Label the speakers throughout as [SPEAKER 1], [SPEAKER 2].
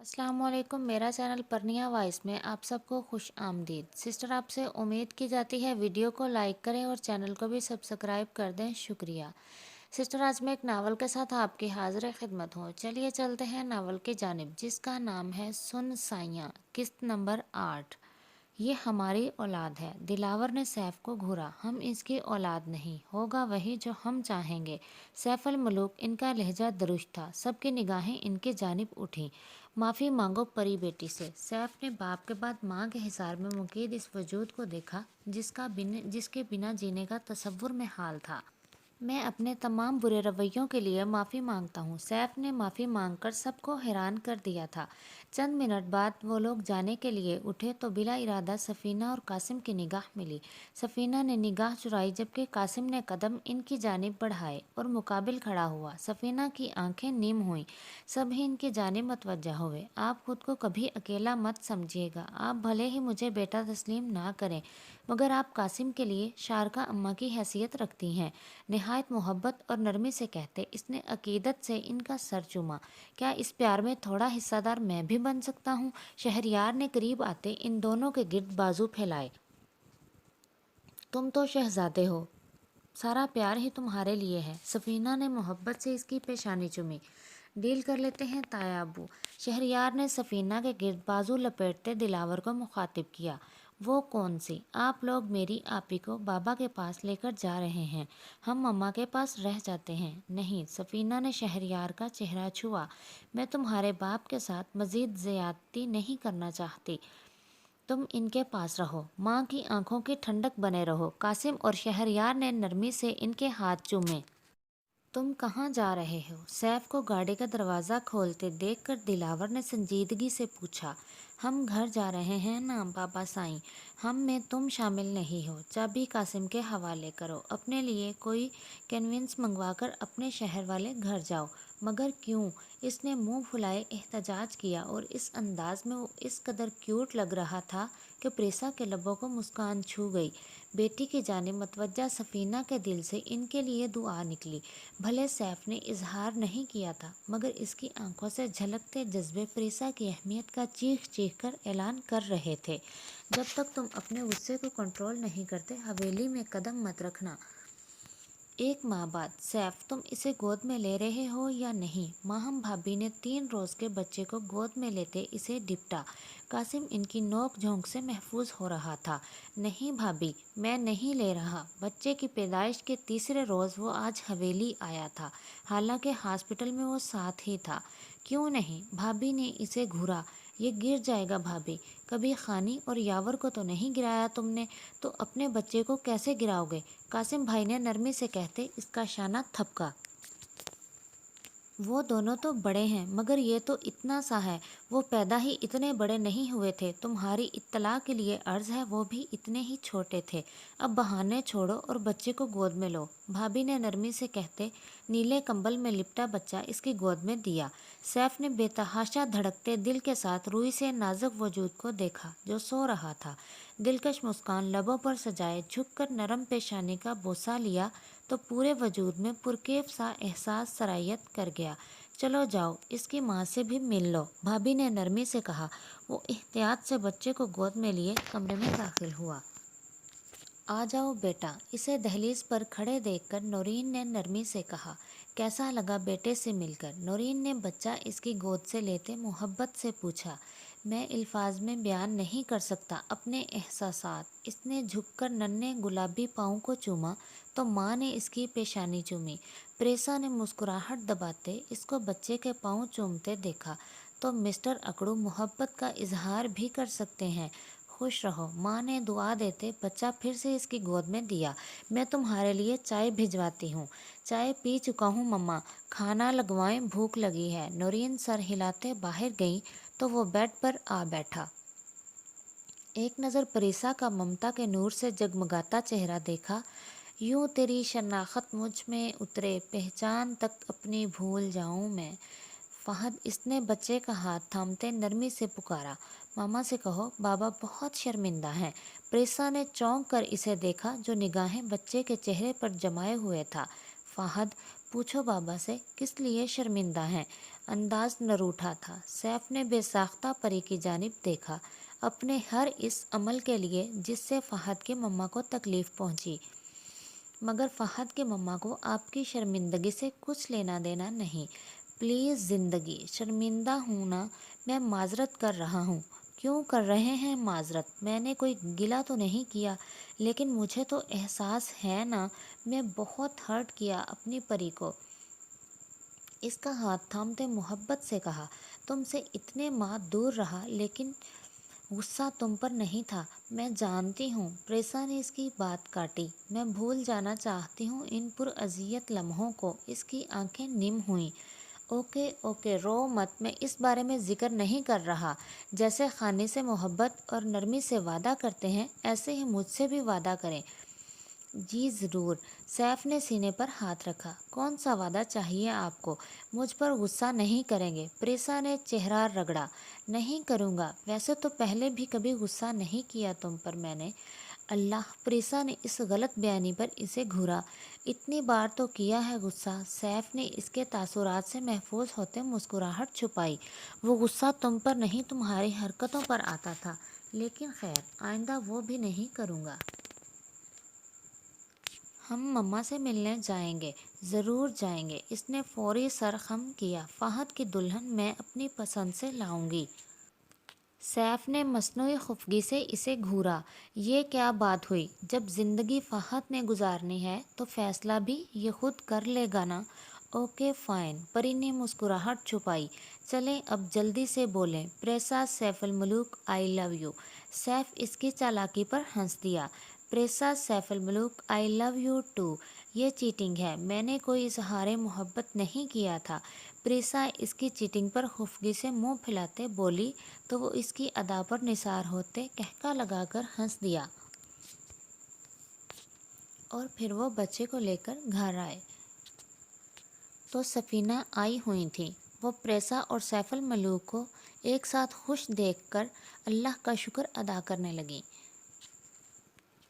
[SPEAKER 1] السلام علیکم، میرا چینل پرنیا وائس میں آپ سب کو خوش آمدید۔ سسٹر آپ سے امید کی جاتی ہے ویڈیو کو لائک کریں اور چینل کو بھی سبسکرائب کر دیں، شکریہ۔ سسٹر آج میں ایک ناول کے ساتھ آپ کی حاضر خدمت ہوں۔ چلیے چلتے ہیں ناول کی جانب، جس کا نام ہے سن سائیاں، قسط نمبر 8۔ یہ ہماری اولاد ہے۔ دلاور نے سیف کو گھورا۔ ہم اس کی اولاد نہیں، ہوگا وہی جو ہم چاہیں گے۔ سیف الملوک، ان کا لہجہ درست تھا۔ سب کی نگاہیں ان کی جانب اٹھیں۔ معافی مانگو پری بیٹی سے۔ سیف نے باپ کے بعد ماں کے حصار میں مقید اس وجود کو دیکھا جس کے بنا جینے کا تصور محال تھا۔ میں اپنے تمام برے رویوں کے لیے معافی مانگتا ہوں۔ سیف نے معافی مانگ کر سب کو حیران کر دیا تھا۔ چند منٹ بعد وہ لوگ جانے کے لیے اٹھے تو بلا ارادہ سفینہ اور قاسم کی نگاہ ملی۔ سفینہ نے نگاہ چرائی جبکہ قاسم نے قدم ان کی جانب بڑھائے اور مقابل کھڑا ہوا۔ سفینہ کی آنکھیں نم ہوئیں، سب ہی ان کی جانب متوجہ ہوئے۔ آپ خود کو کبھی اکیلا مت سمجھیے گا۔ آپ بھلے ہی مجھے بیٹا تسلیم نہ کریں مگر آپ قاسم کے لیے شارکہ اماں کی حیثیت رکھتی ہیں، نہایت محبت اور نرمی سے کہتے۔ اس نے عقیدت سے ان کا سر چوما۔ کیا اس پیار میں تھوڑا حصہ دار میں بھی بن سکتا ہوں؟ شہریار نے قریب آتے ان دونوں کے گرد بازو پھیلائے۔ تم تو شہزادے ہو، سارا پیار ہی تمہارے لیے ہے۔ سفینہ نے محبت سے اس کی پیشانی چومی۔ ڈیل کر لیتے ہیں تایا ابو۔ شہریار نے سفینہ کے گرد بازو لپیٹتے دلاور کو مخاطب کیا۔ وہ کون سی؟ آپ لوگ میری آپی کو بابا کے پاس لے کر جا رہے ہیں، ہم مما کے پاس رہ جاتے ہیں۔ نہیں، سفینہ نے شہریار کا چہرہ چھوا۔ میں تمہارے باپ کے ساتھ مزید زیادتی نہیں کرنا چاہتی، تم ان کے پاس رہو، ماں کی آنکھوں کی ٹھنڈک بنے رہو۔ قاسم اور شہریار نے نرمی سے ان کے ہاتھ چومے۔ تم کہاں جا رہے ہو؟ سیف کو گاڑی کا دروازہ کھولتے دیکھ کر دلاور نے سنجیدگی سے پوچھا۔ ہم گھر جا رہے ہیں نا بابا سائیں، ہم میں تم شامل نہیں ہو۔ چابی قاسم کے حوالے کرو، اپنے لیے کوئی کنوینس منگوا کر اپنے شہر والے گھر جاؤ۔ مگر کیوں؟ اس نے منہ پھلائے احتجاج کیا اور اس انداز میں وہ اس قدر کیوٹ لگ رہا تھا کہ پریسا کے لبوں کو مسکان چھو گئی۔ بیٹی کی جانب متوجہ سفینہ کے دل سے ان کے لیے دعا نکلی۔ بھلے سیف نے اظہار نہیں کیا تھا مگر اس کی آنکھوں سے جھلکتے جذبے پریسا کی اہمیت کا چیخ چیخ کر اعلان کر رہے تھے۔ جب تک تم اپنے غصے کو کنٹرول نہیں کرتے حویلی میں قدم مت رکھنا۔ ایک ماہ بعد، سیف تم اسے گود میں لے رہے ہو یا نہیں؟ ماہم بھابی نے 3 روز کے بچے کو گود میں لیتے اسے ڈپٹا۔ قاسم ان کی نوک جھونک سے محفوظ ہو رہا تھا۔ نہیں بھابی، میں نہیں لے رہا۔ بچے کی پیدائش کے تیسرے روز وہ آج حویلی آیا تھا، حالانکہ ہاسپٹل میں وہ ساتھ ہی تھا۔ کیوں نہیں؟ بھابی نے اسے گھورا۔ یہ گر جائے گا بھابی، کبھی خانی اور یاور کو تو نہیں گرایا تم نے، تو اپنے بچے کو کیسے گراؤ گے؟ قاسم بھائی نے نرمی سے کہتے اس کا شانہ تھپکا۔ وہ دونوں تو بڑے ہیں مگر یہ تو اتنا سا ہے، وہ پیدا ہی اتنے بڑے نہیں ہوئے تھے۔ تمہاری اطلاع کے لیے عرض ہے وہ بھی اتنے ہی چھوٹے تھے۔ اب بہانے چھوڑو اور بچے کو گود میں لو، بھابی نے نرمی سے کہتے نیلے کمبل میں لپٹا بچہ اس کی گود میں دیا۔ سیف نے بے تحاشا دھڑکتے دل کے ساتھ روئی سے نازک وجود کو دیکھا جو سو رہا تھا۔ دلکش مسکان لبوں پر سجائے جھک کر نرم پیشانی کا بوسہ لیا تو پورے وجود میں پرکیف سا احساس سرایت کر گیا۔ چلو جاؤ، اس کی ماں سے بھی مل لو، بھابی نے نرمی سے کہا۔ وہ احتیاط سے بچے کو گود میں لیے کمرے میں داخل ہوا۔ آ جاؤ بیٹا، اسے دہلیز پر کھڑے دیکھ کر نورین نے نرمی سے کہا۔ کیسا لگا بیٹے سے مل کر؟ نورین نے بچہ اس کی گود سے لیتے محبت سے پوچھا۔ میں الفاظ میں بیان نہیں کر سکتا اپنے احساسات۔ اس نے جھک کر ننھے گلابی پاؤں کو چوما تو ماں نے اس کی پیشانی چومی۔ پریسا نے مسکراہٹ دباتے اس کو بچے کے پاؤں چومتے دیکھا۔ تو مسٹر اکڑو محبت کا اظہار بھی کر سکتے ہیں، خوش رہو، ماں نے دعا دیتے بچہ پھر سے اس کی گود میں دیا۔ میں تمہارے لیے چائے بھجواتی ہوں۔ چائے پی چکا ہوں مما، کھانا لگوائیں، بھوک لگی ہے۔ نورین سر ہلاتے باہر گئیں تو وہ بیڈ پر آ بیٹھا۔ ایک نظر پریسا کا ممتا کے نور سے جگمگاتا چہرہ دیکھا۔ یوں تیری شناخت مجھ میں اترے، پہچان تک اپنی بھول جاؤں میں۔ فہد، اس نے بچے کا ہاتھ تھامتے نرمی سے پکارا۔ ماما سے کہو بابا بہت شرمندہ ہیں۔ پریسا نے چونک کر اسے دیکھا جو نگاہیں بچے کے چہرے پر جمائے ہوئے تھا۔ فہد، پوچھو بابا سے کس لیے شرمندہ ہیں؟ انداز نہ روٹھا تھا۔ سیف نے بے ساختہ پری کی جانب دیکھا، اپنے ہر اس عمل کے لیے جس سے فہد کی مما کو تکلیف پہنچی۔ مگر فہد کی مما کو آپ کی شرمندگی سے کچھ لینا دینا نہیں۔ پلیز زندگی، شرمندہ ہوں نا، میں معذرت کر رہا ہوں۔ کیوں کر رہے ہیں معذرت؟ میں نے کوئی گلہ تو نہیں کیا، لیکن مجھے تو احساس ہے نا، میں بہت ہرٹ کیا اپنی پری کو۔ اس کا ہاتھ تھامتے محبت سے کہا، تم سے اتنے ماہ دور رہا لیکن غصہ تم پر نہیں تھا، میں جانتی ہوں۔ پریسا نے اس کی بات کاٹی، میں بھول جانا چاہتی ہوں ان پراذیت لمحوں کو۔ اس کی آنکھیں نم ہوئیں۔ اوکے اوکے، رو مت، میں اس بارے میں ذکر نہیں کر رہا۔ جیسے خانے سے محبت اور نرمی سے وعدہ کرتے ہیں، ایسے ہی مجھ سے بھی وعدہ کریں۔ جی ضرور۔ سیف نے سینے پر ہاتھ رکھا۔ کون سا وعدہ چاہیے آپ کو؟ مجھ پر غصہ نہیں کریں گے؟ پریسا نے چہرہ رگڑا۔ نہیں کروں گا، ویسے تو پہلے بھی کبھی غصہ نہیں کیا تم پر میں نے۔ اللہ! پریسا نے اس غلط بیانی پر اسے گھورا۔ اتنی بار تو کیا ہے غصہ۔ سیف نے اس کے تاثرات سے محفوظ ہوتے مسکراہٹ چھپائی۔ وہ غصہ تم پر نہیں، تمہاری حرکتوں پر آتا تھا، لیکن خیر، آئندہ وہ بھی نہیں کروں گا۔ ہم مما سے ملنے جائیں گے، ضرور جائیں گے۔ اس نے فوری سر خم کیا۔ فہد کی دلہن میں اپنی پسند سے لاؤں گی۔ سیف نے مصنوعی خفگی سے اسے گھورا۔ یہ کیا بات ہوئی؟ جب زندگی فہد نے گزارنی ہے تو فیصلہ بھی یہ خود کر لے گا نا۔ اوکے فائن، پری نے مسکراہٹ چھپائی۔ چلیں اب جلدی سے بولیں۔ Parisa Saif ul-Malook I love you. Saif اس کی چالاکی پر ہنس دیا۔ Parisa Saif ul-Malook I love you too. یہ چیٹنگ ہے، میں نے کوئی اظہار محبت نہیں کیا تھا۔ پریسا اس کی چیٹنگ پر خفگی سے منہ پھلاتے بولی تو وہ اس کی ادا پر نثار ہوتے قہقہ لگا کر ہنس دیا۔ اور پھر وہ بچے کو لے کر گھر آئے تو سفینہ آئی ہوئی تھیں۔ وہ پریسا اور سیف الملوک کو ایک ساتھ خوش دیکھ کر اللہ کا شکر ادا کرنے لگیں۔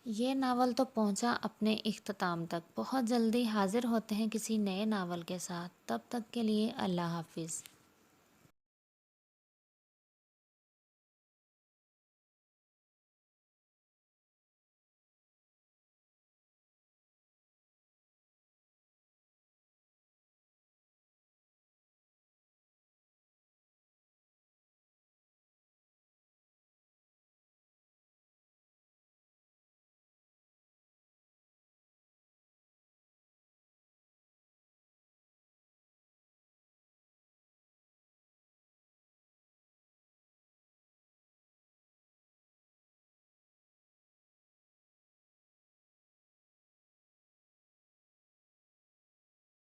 [SPEAKER 1] یہ ناول تو پہنچا اپنے اختتام تک۔ بہت جلدی حاضر ہوتے ہیں کسی نئے ناول کے ساتھ۔ تب تک کے لیے اللہ حافظ۔